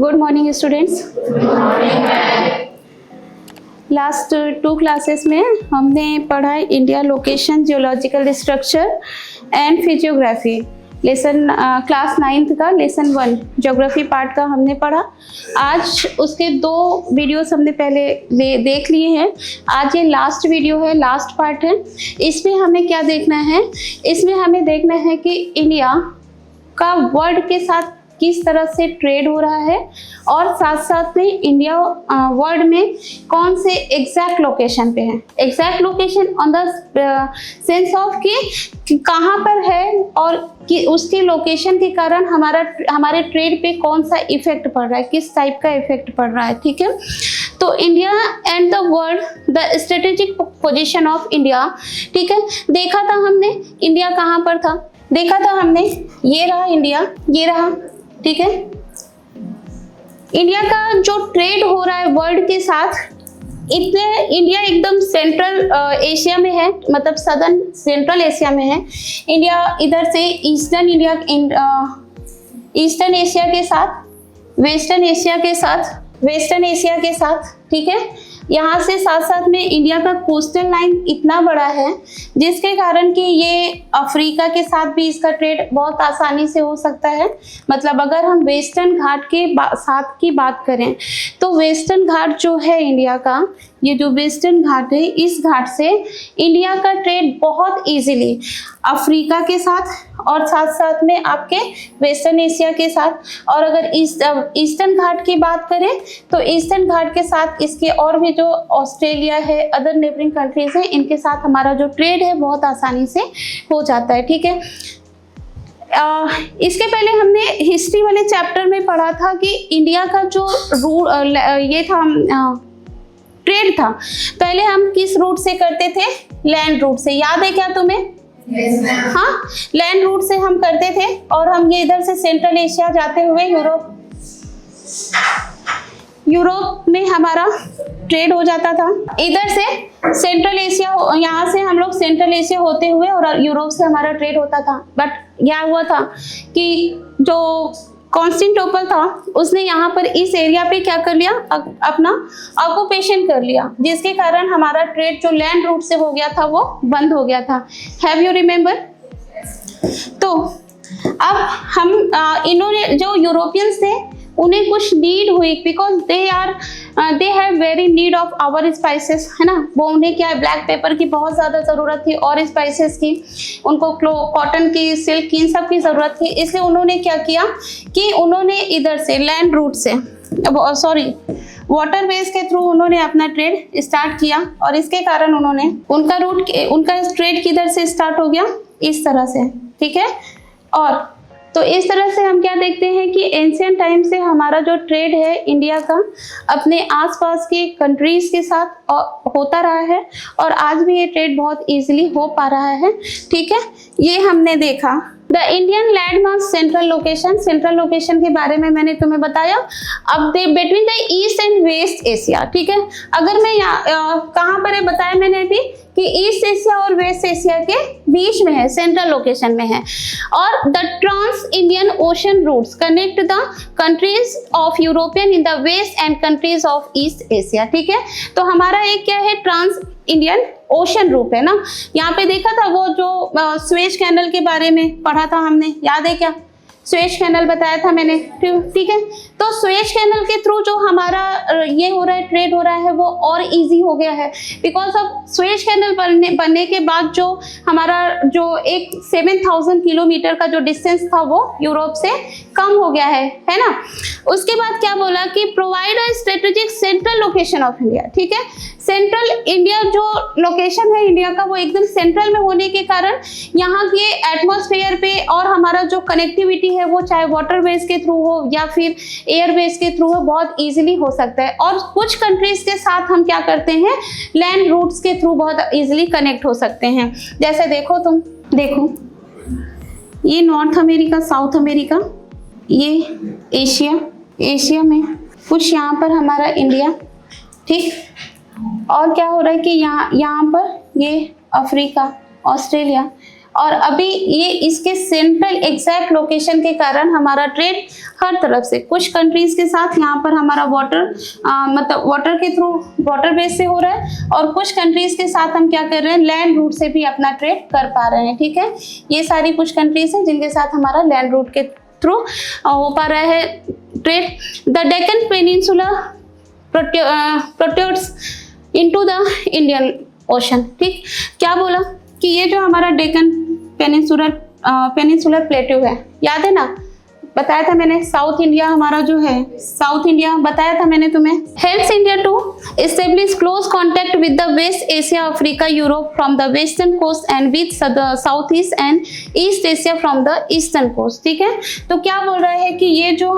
Good morning students. Last 2 classes में हमने पढ़ा India location, geological structure and physiography. Lesson class 9th का lesson 1 geography part का हमने पढ़ा। आज उसके 2 वीडियोस हमने पहले देख लिए हैं। आज ये लास्ट वीडियो है, लास्ट पार्ट है। इसमें हमें क्या देखना है? इसमें हमें देखना है कि इंडिया का वर्ल्ड के साथ किस तरह से ट्रेड हो रहा है और साथ साथ में इंडिया वर्ल्ड में कौन से एग्जैक्ट लोकेशन पे है। Exact location on the sense of कि कहाँ पर है और कि उसके लोकेशन के कारण हमारे ट्रेड पे कौन सा इफेक्ट पड़ रहा है, किस टाइप का इफेक्ट पड़ रहा है। ठीक है, तो India and the world, the strategic position of India. ठीक है, देखा था हमने इंडिया कहाँ पर था, देखा था हमने, ये रहा इंडिया, ये रहा। ठीक है, इंडिया का जो ट्रेड हो रहा है वर्ल्ड के साथ, इतने इंडिया एकदम सेंट्रल एशिया में है, मतलब सदर्न सेंट्रल एशिया में है। इंडिया इधर से ईस्टर्न एशिया के साथ, वेस्टर्न एशिया के साथ। ठीक है, यहाँ से साथ साथ में इंडिया का कोस्टल लाइन इतना बड़ा है जिसके कारण कि ये अफ्रीका के साथ भी इसका ट्रेड बहुत आसानी से हो सकता है। मतलब अगर हम वेस्टर्न घाट के साथ की बात करें तो वेस्टर्न घाट जो है इंडिया का, ये जो वेस्टर्न घाट है, इस घाट से इंडिया का ट्रेड बहुत इजीली अफ्रीका के साथ और साथ साथ में आपके वेस्टर्न एशिया के साथ। और अगर ईस्टर्न घाट की बात करें तो ईस्टर्न घाट के साथ इसके और भी जो ऑस्ट्रेलिया है, अदर नेबरिंग कंट्रीज है, इनके साथ हमारा जो ट्रेड है बहुत आसानी से हो जाता है। ठीक है, इसके पहले हमने हिस्ट्री वाले चैप्टर में पढ़ा था कि इंडिया का जो ये था ट्रेड था, पहले हम किस रूट से करते थे? लैंड रूट से। याद है क्या तुम्हें? हाँ, लैंड रूट से हम करते थे और हम ये इधर से सेंट्रल एशिया जाते हुए यूरोप में हमारा ट्रेड हो जाता था। इधर से सेंट्रल एशिया, यहाँ से हम लोग सेंट्रल एशिया होते हुए और यूरोप से हमारा ट्रेड होता था। बट क्या हुआ था कि जो कॉन्स्टेंटिनोपल था उसने यहाँ पर इस एरिया पे क्या कर लिया? अपना ऑक्यूपेशन कर लिया, जिसके कारण हमारा ट्रेड जो लैंड रूट से हो गया था वो बंद हो गया था। Have you remember? तो अब हम इन्होंने जो यूरोपियंस थे उन्हें कुछ नीड हुई, because they have very need of our spices, है ना। वो उन्हें क्या है, ब्लैक पेपर की बहुत ज़्यादा ज़रूरत थी और स्पाइसेस की, उनको कॉटन की, सिल्क की, इन सब की ज़रूरत थी। इसलिए उन्होंने क्या किया कि उन्होंने इधर से लैंड रूट से, वाटर वेज के थ्रू उन्होंने अपना ट्रेड स्टार्ट किया और इसके कारण उनका ट्रेड किधर से स्टार्ट हो गया? इस तरह से। ठीक है, और तो इस तरह से हम क्या देखते हैं कि एंशिएंट टाइम से हमारा जो ट्रेड है इंडिया का अपने आसपास के कंट्रीज के साथ होता रहा है और आज भी ये ट्रेड बहुत इजीली हो पा रहा है। ठीक है, ये हमने देखा। The Indian landmark central location के बारे में मैंने तुम्हें बताया। अब between the east and west Asia. ठीक है, अगर मैं कहाँ पर है बताया मैंने अभी कि ईस्ट एशिया और वेस्ट एशिया के बीच में है, सेंट्रल लोकेशन में है। और the trans Indian Ocean routes connect the countries of European in the west and countries of east Asia. ठीक है, तो हमारा एक क्या है? ट्रांस इंडियन ओशन रूट है ना। यहाँ पे देखा था वो जो स्वेज कैनल के बारे में पढ़ा था हमने, याद है क्या? स्वेज कैनल बताया था मैंने। ठीक है, तो स्वेज कैनल के थ्रू जो हमारा ये हो रहा है, ट्रेड हो रहा है, वो और इजी हो गया है। बिकॉज अब स्वेज कैनल बनने के बाद जो हमारा जो एक 7000 किलोमीटर का जो डिस्टेंस था वो यूरोप से कम हो गया है ना। उसके बाद क्या बोला कि provide a strategic central location of India. ठीक है, सेंट्रल इंडिया जो लोकेशन है इंडिया का वो एकदम सेंट्रल में होने के कारण यहाँ के एटमॉस्फेयर पे और हमारा जो कनेक्टिविटी है वो चाहे वाटर बेस के थ्रू हो या फिर एयर बेस के थ्रू हो, बहुत इजीली हो सकता है। और कुछ कंट्रीज के साथ हम क्या करते हैं? लैंड रूट्स के थ्रू बहुत इजीली कनेक्ट हो सकते हैं। जैसे देखो ये नॉर्थ अमेरिका, साउथ अमेरिका, ये एशिया में कुछ यहाँ पर हमारा इंडिया। ठीक, और क्या हो रहा है कि यहाँ पर ये अफ्रीका, ऑस्ट्रेलिया और अभी ये इसके सेंट्रल एग्जैक्ट लोकेशन के कारण हमारा ट्रेड हर तरफ से, कुछ कंट्रीज के साथ यहाँ पर हमारा मतलब वाटर के थ्रू, वाटर बेस से हो रहा है, और कुछ कंट्रीज के साथ हम क्या कर रहे हैं, लैंड रूट से भी अपना ट्रेड कर पा रहे हैं। ठीक है, ये सारी कुछ कंट्रीज हैं जिनके साथ हमारा लैंड रूट के थ्रू हो पा रहा है trade. The Deccan peninsula protrudes into the Indian ocean. ठीक, क्या बोला कि ये जो हमारा डेक्कन पेनिनसुलर प्लेट्यू है, याद है ना, बताया था मैंने, साउथ इंडिया हमारा जो है, साउथ इंडिया बताया था मैंने तुम्हें, helps India to establish close contact with the west Asia, Africa, Europe from the western coast and with south east and east Asia from the eastern coast. ठीक है, तो क्या बोल रहा है कि ये जो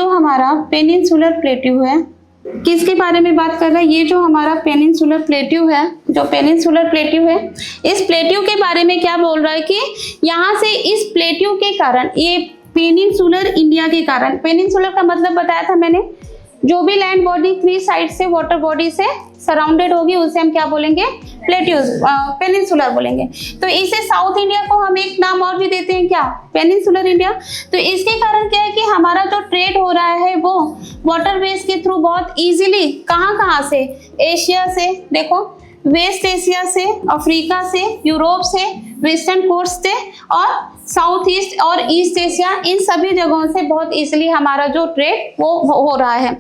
हमारा पेनिनसुलर प्लेट्यू है, किसके बारे में बात कर रहा है, ये जो हमारा पेनिनसुलर प्लेट्यू है, जो पेनिनसुलर प्लेट्यू है, इस प्लेट्यू के बारे में क्या बोल रहा है कि यहाँ से इस प्लेट्यू के कारण, ये पेनिनसुलर इंडिया के कारण, पेनिनसुलर का मतलब बताया था मैंने, जो भी लैंड बॉडी 3 साइड से वाटर बॉडी से सराउंडेड होगी उसे हम क्या बोलेंगे, प्लेट्यूज, पेनिनसुलर बोलेंगे। तो इसे साउथ इंडिया को हम एक नाम और भी देते हैं, क्या, पेनिनसुलर इंडिया। तो इसके कारण क्या है कि हमारा जो ट्रेड हो रहा है वो वाटर वेज के थ्रू बहुत इजीली कहाँ से, एशिया से, देखो वेस्ट एशिया से, अफ्रीका से, यूरोप से, वेस्टर्न कोस्ट से और साउथ ईस्ट और ईस्ट एशिया, इन सभी जगहों से बहुत इजीली हमारा जो ट्रेड वो हो रहा है।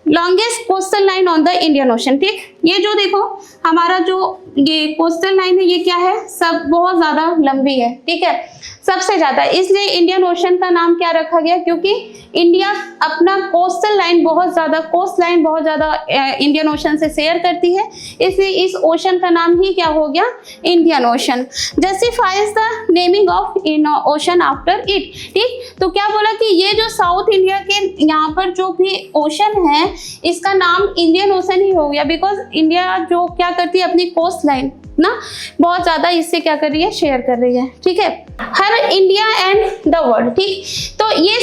Longest coastal line on the Indian ocean. ठीक, ये जो देखो हमारा जो ये कोस्टल लाइन है, ये क्या है, सब बहुत ज्यादा लंबी है। ठीक है, सबसे ज्यादा, इसलिए इंडियन ओशन का नाम क्या रखा गया, क्योंकि इंडिया अपना कोस्टल लाइन बहुत ज्यादा इंडियन ओशन से शेयर करती है, इसलिए इस ओशन का नाम ही क्या हो गया, Indian ocean. Justifies the naming of in ocean after it. ठीक, तो क्या बोला कि ये जो साउथ इंडिया के यहाँ पर जो भी ओशन है, इसका नाम इंडियन ओशन ही हो गया, बिकॉज इंडिया जो क्या करती है, अपनी कोस्ट लाइन ना बहुत ज्यादा इससे क्या कर रही है, शेयर कर रही है। ठीक है, हर इंडिया एंड द वर्ल्ड। ठीक, तो ये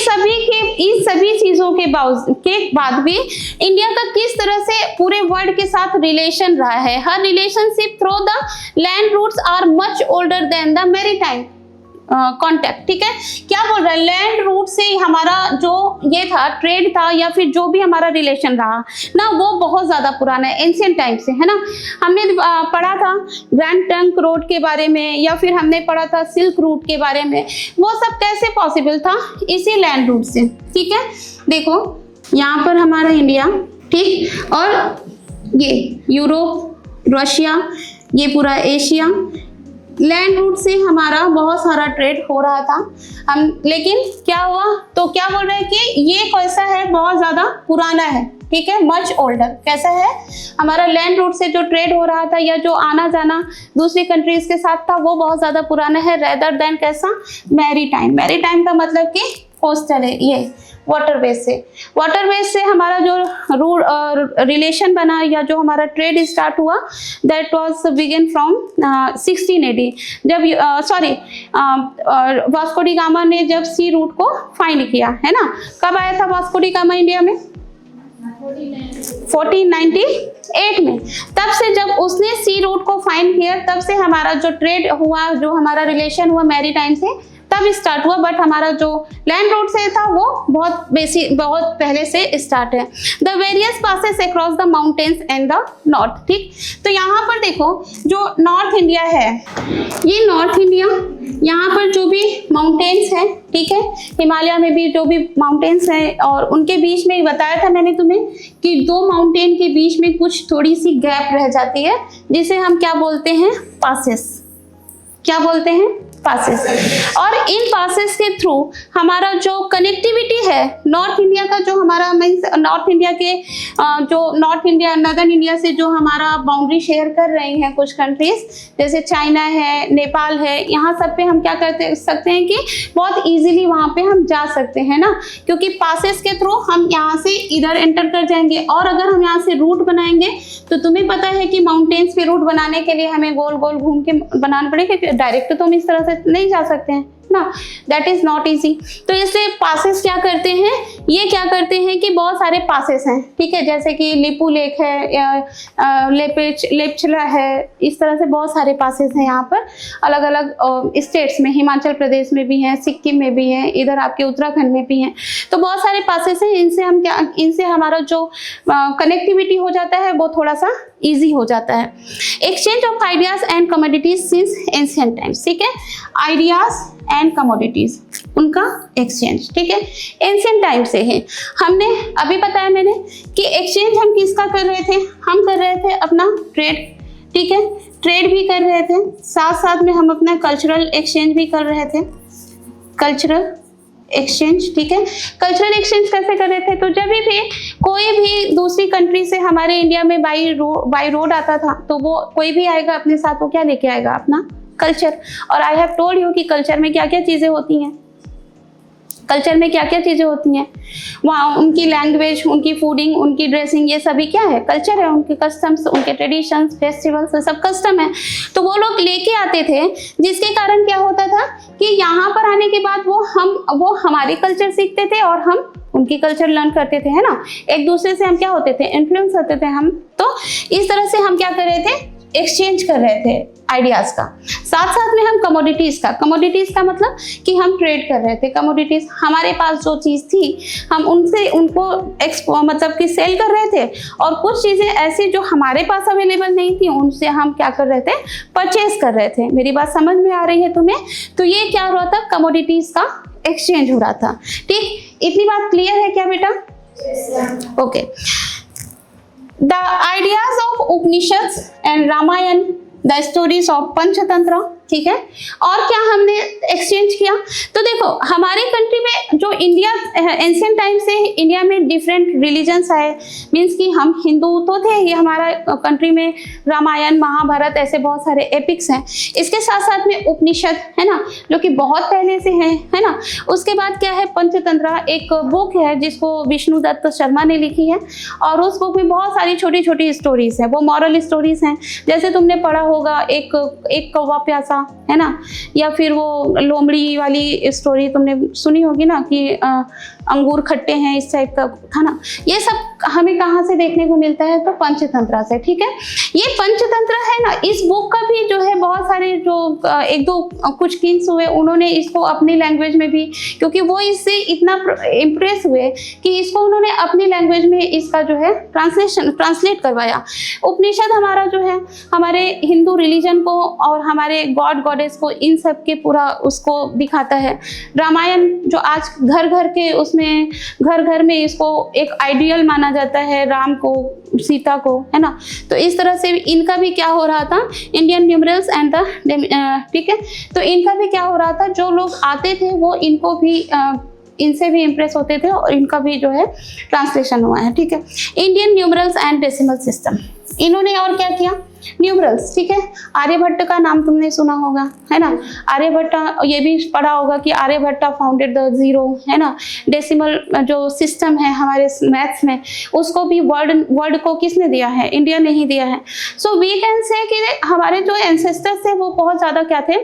इन सभी चीजों के बाद भी इंडिया का किस तरह से पूरे वर्ल्ड के साथ रिलेशन रहा है, हर relationship through the land routes are much older than the maritime contact. ठीक है, क्या बोल रहा है, लैंड रूट से हमारा जो ये था, ट्रेड था, या फिर जो भी हमारा रिलेशन रहा ना, वो बहुत ज्यादा पुराना है, एंशिएंट टाइम से, है ना। हमने पढ़ा था ग्रैंड ट्रंक रोड के बारे में, या फिर हमने पढ़ा था सिल्क रूट के बारे में, वो सब कैसे पॉसिबल था, इसी लैंड रूट से। ठीक है, देखो यहाँ पर हमारा इंडिया, ठीक, और ये यूरोप, रशिया, ये पूरा एशिया, लैंड रूट से हमारा बहुत सारा ट्रेड हो रहा था हम, लेकिन क्या हुआ, तो क्या बोल रहे हैं कि ये कैसा है, बहुत ज्यादा पुराना है। ठीक है, मच ओल्डर, कैसा है, हमारा लैंड रूट से जो ट्रेड हो रहा था या जो आना जाना दूसरी कंट्रीज के साथ था, वो बहुत ज्यादा पुराना है, रेदर देन कैसा, मैरीटाइम। मैरीटाइम का मतलब कि कोस्टल है, ये वाटर बेस से हमारा जो रिलेशन बना या जो हमारा ट्रेड स्टार्ट हुआ, that was begin from 16 AD, जब वास्को डी गामा ने जब सी रूट को फाइंड किया, है ना। कब आया था वास्को डी गामा इंडिया में, 1498 में। तब से जब उसने सी रूट को फाइंड किया, तब से हमारा जो ट्रेड हुआ, जो हमारा रिलेशन हुआ मैरीटाइम से, तब स्टार्ट हुआ। बट हमारा जो लैंड रूट से था वो बहुत पहले से स्टार्ट है। The various passes across the mountains and the north. ठीक, तो यहाँ पर देखो जो नॉर्थ इंडिया है, ये नॉर्थ इंडिया, यहाँ पर जो भी माउंटेन्स है, ठीक है, हिमालय में भी जो भी माउंटेन्स है, और उनके बीच में बताया था मैंने तुम्हें कि 2 माउंटेन के बीच में कुछ थोड़ी सी गैप रह जाती है, जिसे हम क्या बोलते हैं, पासेस। क्या बोलते हैं, पासेस। और इन पासेस के थ्रू हमारा जो कनेक्टिविटी है नॉर्थ इंडिया का, जो हमारा नॉर्थ इंडिया के जो नॉर्थ इंडिया नदर्न इंडिया से जो हमारा बाउंड्री शेयर कर रही हैं कुछ कंट्रीज, जैसे चाइना है, नेपाल है, यहाँ सब पे हम क्या करते सकते हैं कि बहुत इजीली वहाँ पे हम जा सकते हैं ना, क्योंकि पासेस के थ्रू हम यहाँ से इधर एंटर कर जाएंगे। और अगर हम यहाँ से रूट बनाएंगे तो तुम्हें पता है कि माउंटेन्स पे रूट बनाने के लिए हमें गोल गोल घूम के बनाना पड़ेगा, क्योंकि डायरेक्ट तो हम इस तरह से नहीं जा सकते हैं ना, दैट इज नॉट इजी। तो इसलिए पासेस क्या करते हैं, ये क्या करते हैं कि बहुत सारे पासेस हैं, ठीक है, जैसे कि लिपू लेक है या लेपचला है, इस तरह से बहुत सारे पासेस हैं यहाँ पर अलग अलग स्टेट्स में, हिमाचल प्रदेश में भी हैं, सिक्किम में भी हैं, इधर आपके उत्तराखंड में भी हैं। तो बहुत सारे पासेस हैं, इनसे हमारा जो कनेक्टिविटी हो जाता है वो थोड़ा सा इजी हो जाता है। Exchange of ideas and commodities since ancient times, ठीक है, आइडियाज एंड कमोडिटीज उनका एक्सचेंज, ठीक है, एंशिएंट टाइम से है। हमने अभी बताया मैंने कि एक्सचेंज हम किसका कर रहे थे, हम कर रहे थे अपना ट्रेड, ठीक है, ट्रेड भी कर रहे थे, साथ साथ में हम अपना कल्चरल एक्सचेंज भी कर रहे थे, कल्चरल एक्सचेंज, ठीक है। कल्चरल एक्सचेंज कैसे कर रहे थे, तो जब भी कोई भी दूसरी कंट्री से हमारे इंडिया में बाई रोड आता था तो वो कोई भी आएगा अपने साथ, वो क्या लेके आएगा, अपना कल्चर। और आई हैव टोल्ड यू कि कल्चर में क्या क्या चीजें होती हैं, कल्चर में क्या क्या चीजें होती हैं, वहाँ उनकी लैंग्वेज, उनकी फूडिंग, उनकी ड्रेसिंग, ये सभी क्या है, कल्चर है, उनके कस्टम्स, उनके ट्रेडिशंस, फेस्टिवल्स, सब कस्टम है। तो वो लोग लेके आते थे, जिसके कारण क्या होता था कि यहाँ पर आने के बाद वो हमारे कल्चर सीखते थे और हम उनकी कल्चर लर्न करते थे, है ना, एक दूसरे से हम क्या होते थे, इन्फ्लुएंस होते थे हम। तो इस तरह से हम क्या कर रहे थे, एक्सचेंज कर रहे थे आइडियाज का। साथ साथ में हम कमोडिटीज का मतलब कि हम ट्रेड कर रहे थे, कमोडिटीज हमारे पास जो चीज थी हम उनको मतलब कि सेल कर रहे थे, और कुछ चीजें ऐसी जो हमारे पास अवेलेबल नहीं थी उनसे हम क्या कर रहे थे, परचेज कर रहे थे। मेरी बात समझ में आ रही है तुम्हें? तो ये क्या हो रहा था, कमोडिटीज का एक्सचेंज हो रहा था, ठीक। इतनी बात क्लियर है क्या बेटा? Okay. The ideas of Upanishads and Ramayana, the stories of Panchatantra, ठीक है। और क्या हमने एक्सचेंज किया, तो देखो हमारे कंट्री में जो इंडिया एंशिएंट टाइम से इंडिया में डिफरेंट रिलीजन्स आए, मीन्स कि हम हिंदू तो थे, ये हमारा कंट्री में रामायण, महाभारत, ऐसे बहुत सारे एपिक्स हैं। इसके साथ साथ में उपनिषद है ना, जो कि बहुत पहले से है ना। उसके बाद क्या है, पंचतंत्र एक बुक है जिसको विष्णुदत्त शर्मा ने लिखी है, और उस बुक में बहुत सारी छोटी छोटी स्टोरीज हैं, वो मॉरल स्टोरीज हैं। जैसे तुमने पढ़ा होगा एक कौवा प्यासा, है ना, या फिर वो लोमड़ी वाली स्टोरी तुमने सुनी होगी ना कि अंगूर खट्टे हैं, इस टाइप का था ना। ये सब हमें कहाँ से देखने को मिलता है, तो पंचतंत्र से, ठीक है। ये पंचतंत्र है ना, इस बुक का भी जो है बहुत सारे जो एक दो कुछ किंग्स हुए, उन्होंने इसको अपनी लैंग्वेज में भी, क्योंकि वो इससे इतना इम्प्रेस हुए कि इसको उन्होंने अपनी लैंग्वेज में इसका जो है ट्रांसलेट करवाया। उपनिषद हमारा जो है हमारे हिंदू रिलीजन को और हमारे गॉड गॉडेस को, इन सब के पूरा उसको दिखाता है। रामायण जो आज घर घर के उसमें घर घर में इसको एक आइडियल माना जाता है, राम को, सीता को, है ना। तो इस तरह से इनका भी क्या हो रहा था, इंडियन न्यूमरल्स एंड द, ठीक है, तो इनका भी क्या हो रहा था, जो लोग आते थे वो इनको भी इनसे भी इम्प्रेस होते थे, और इनका भी जो है ट्रांसलेशन हुआ है, ठीक है। Indian numerals and decimal system, इन्होंने और क्या किया, न्यूमरल्स, ठीक है। आर्यभट्ट का नाम तुमने सुना होगा, है ना। आर्यभट्ट, ये भी पढ़ा होगा कि आर्यभट्ट फाउंडेड द जीरो, है ना। डेसिमल जो सिस्टम है हमारे मैथ्स में, उसको भी वर्ड को किसने दिया है, इंडिया ने ही दिया है। सो वी कैन से कि हमारे जो एंसेस्टर्स थे वो बहुत ज़्यादा क्या थे,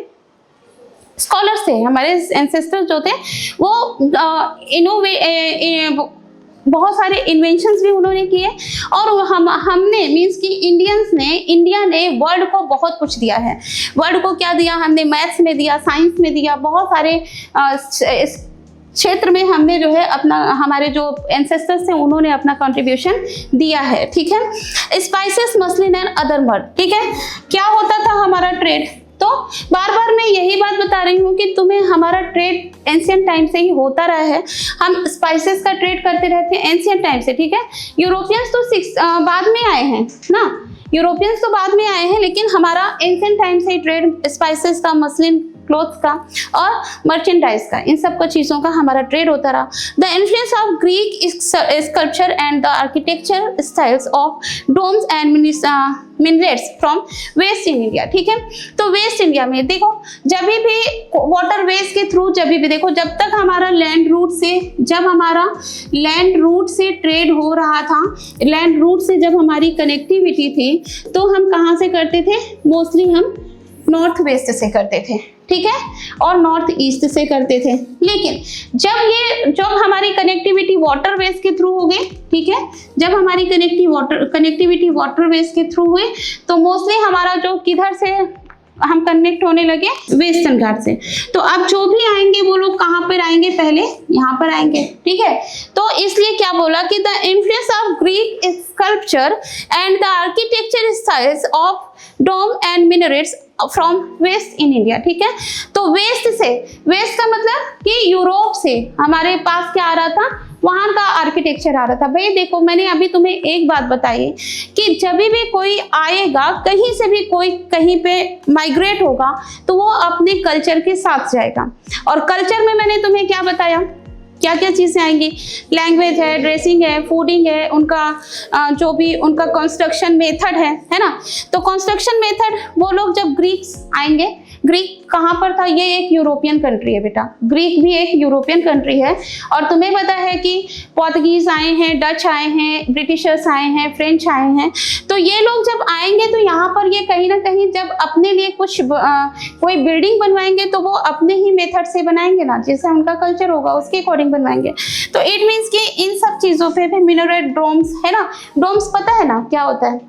स्कॉलर्स थे। हमारे एंसेस्टर्स जो थे वो बहुत सारे इन्वेंशंस भी उन्होंने किए, और हमने मीन्स कि इंडिया ने वर्ल्ड को बहुत कुछ दिया है। वर्ल्ड को क्या दिया हमने, मैथ्स में दिया, साइंस में दिया, बहुत सारे क्षेत्र में हमने जो है अपना, हमारे जो एंसेस्टर्स थे उन्होंने अपना कंट्रीब्यूशन दिया है, ठीक है। Spices, muslin and other mud, ठीक है। क्या होता था हमारा ट्रेड, तो बार बार मैं यही बात बता रही हूँ कि तुम्हें हमारा ट्रेड एंशिएंट टाइम से ही होता रहा है। हम स्पाइसेस का ट्रेड करते रहते हैं एंशिएंट टाइम से, ठीक है। यूरोपियंस तो बाद में आए हैं ना, यूरोपियंस तो बाद में आए हैं, लेकिन हमारा एंशिएंट टाइम से ही ट्रेड स्पाइसेस का, मसलिन क्लोथ्स का और मर्चेंडाइज का, इन सब चीज़ों का हमारा ट्रेड होता रहा। The influence of Greek sculpture and the architecture styles of domes and minarets from west India, ठीक है। तो वेस्ट इंडिया में देखो, जब भी वाटर वेज के थ्रू, जब भी देखो, जब तक हमारा लैंड रूट से ट्रेड हो रहा था, लैंड रूट से जब हमारी कनेक्टिविटी थी, तो हम कहाँ से करते थे, मोस्टली हम नॉर्थ वेस्ट से करते थे, ठीक है, और नॉर्थ ईस्ट से करते थे। लेकिन जब हमारी कनेक्टिविटी वाटर वेज के थ्रू हो गई, ठीक है, जब हमारी कनेक्टिविटी वाटर वेज के थ्रू हुई तो मोस्टली हमारा जो किधर से हम कनेक्ट होने लगे, वेस्टर्न घाट से। तो अब जो भी आएंगे वो लोग कहाँ पर आएंगे, पहले यहाँ पर आएंगे, ठीक है। तो इसलिए क्या बोला कि the influence of Greek sculpture and the architecture styles of dome and minarets from west in India, ठीक है। तो वेस्ट का मतलब कि यूरोप से हमारे पास क्या आ रहा था, वहां का आर्किटेक्चर आ रहा था। भाई देखो, मैंने अभी तुम्हें एक बात बताई कि जब भी कोई आएगा, कहीं से भी कोई कहीं पे माइग्रेट होगा तो वो अपने कल्चर के साथ जाएगा। और कल्चर में मैंने तुम्हें क्या बताया, क्या क्या चीज़ें आएंगी, लैंग्वेज है, ड्रेसिंग है, फूडिंग है, उनका जो भी उनका कंस्ट्रक्शन मेथड है ना। तो कंस्ट्रक्शन मेथड वो लोग जब ग्रीक्स आएंगे, ग्रीक कहाँ पर था, ये एक यूरोपियन कंट्री है बेटा, ग्रीक भी एक यूरोपियन कंट्री है। और तुम्हें पता है कि पोर्तुगीज आए हैं, डच आए हैं, ब्रिटिशर्स आए हैं, फ्रेंच आए हैं। तो ये लोग जब आएंगे तो यहाँ पर ये कहीं ना कहीं जब अपने लिए कुछ कोई बिल्डिंग बनवाएंगे तो वो अपने ही मेथड से बनाएंगे ना, जैसे उनका कल्चर होगा उसके अकॉर्डिंग बनवाएंगे। तो इट मीन्स कि इन सब चीज़ों पे भी मिनरेट, डोम्स है ना, डोम्स पता है ना क्या होता है,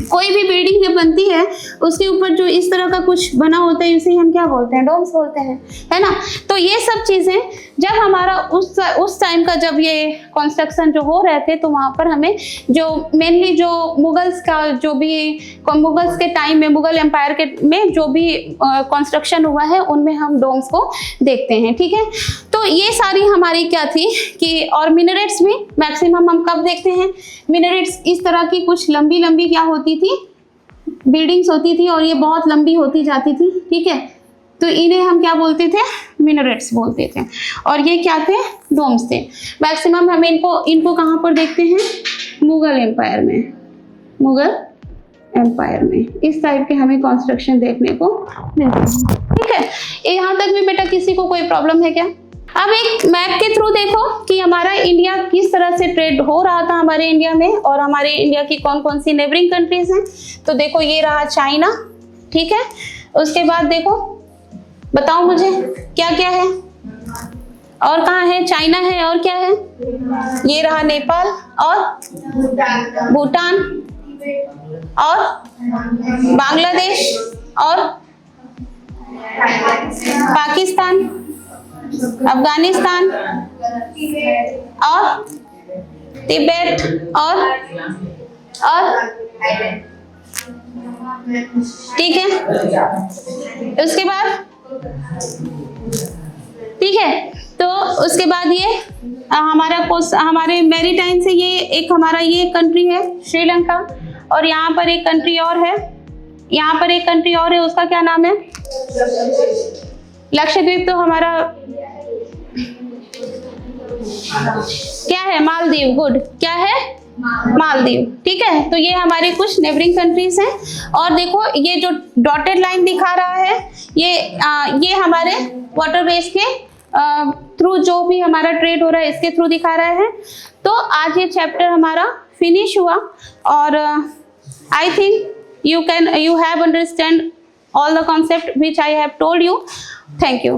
कोई भी बिल्डिंग जब बनती है उसके ऊपर जो इस तरह का कुछ बना होता है इसे हम क्या बोलते हैं, डोम्स बोलते हैं, है ना। तो ये सब चीज़ें जब हमारा उस टाइम का जब ये कंस्ट्रक्शन जो हो रहे थे तो वहाँ पर हमें जो मेनली जो मुगल्स का जो भी मुगल्स के टाइम में, मुगल एम्पायर के में जो भी कंस्ट्रक्शन हुआ है उनमें हम डोम्स को देखते हैं, ठीक है। तो ये सारी हमारी क्या थी कि, और मिनरेट्स भी मैक्सिमम हम कब देखते हैं, मिनरेट्स इस तरह की कुछ लंबी लंबी क्या होती थी, बिल्डिंग्स होती थी और ये बहुत लंबी होती जाती थी, ठीक है। तो इन्हें हम क्या बोलते थे, मिनरेट्स बोलते थे। और ये क्या थे, डोम्स थे। मैक्सिमम हम इनको कहाँ पर देखते हैं, मुगल एम्पायर में, मुगल एम्पायर में इस टाइप के हमें कंस्ट्रक्शन देखने को मिलते हैं, ठीक है। यहाँ तक भी बेटा किसी को कोई प्रॉब्लम है क्या? अब एक मैप के थ्रू देखो कि हमारा इंडिया किस तरह से ट्रेड हो रहा था हमारे इंडिया में, और हमारे इंडिया की कौन कौन सी नेबरिंग कंट्रीज हैं। तो देखो ये रहा चाइना, ठीक है। उसके बाद देखो, बताओ मुझे क्या क्या है और कहाँ है, चाइना है और क्या है, ये रहा नेपाल और भूटान और बांग्लादेश और पाकिस्तान, अफगानिस्तान और तिब्बत और ठीक है। उसके बाद ठीक है, तो उसके बाद ये हमारे मैरीटाइम से ये एक हमारा ये कंट्री है श्रीलंका, और यहाँ पर एक कंट्री और है, यहाँ पर एक कंट्री और है, उसका क्या नाम है, लक्षद्वीप। तो हमारा क्या है, मालदीव। गुड, क्या है, मालदीव, ठीक है। तो ये हमारी कुछ नेबरिंग कंट्रीज हैं। और देखो ये जो डॉटेड लाइन दिखा रहा है ये हमारे वाटरवेज के थ्रू जो भी हमारा ट्रेड हो रहा है इसके थ्रू दिखा रहा है। तो आज ये चैप्टर हमारा फिनिश हुआ, और I think you have understand all the concept which I have told you. Thank you.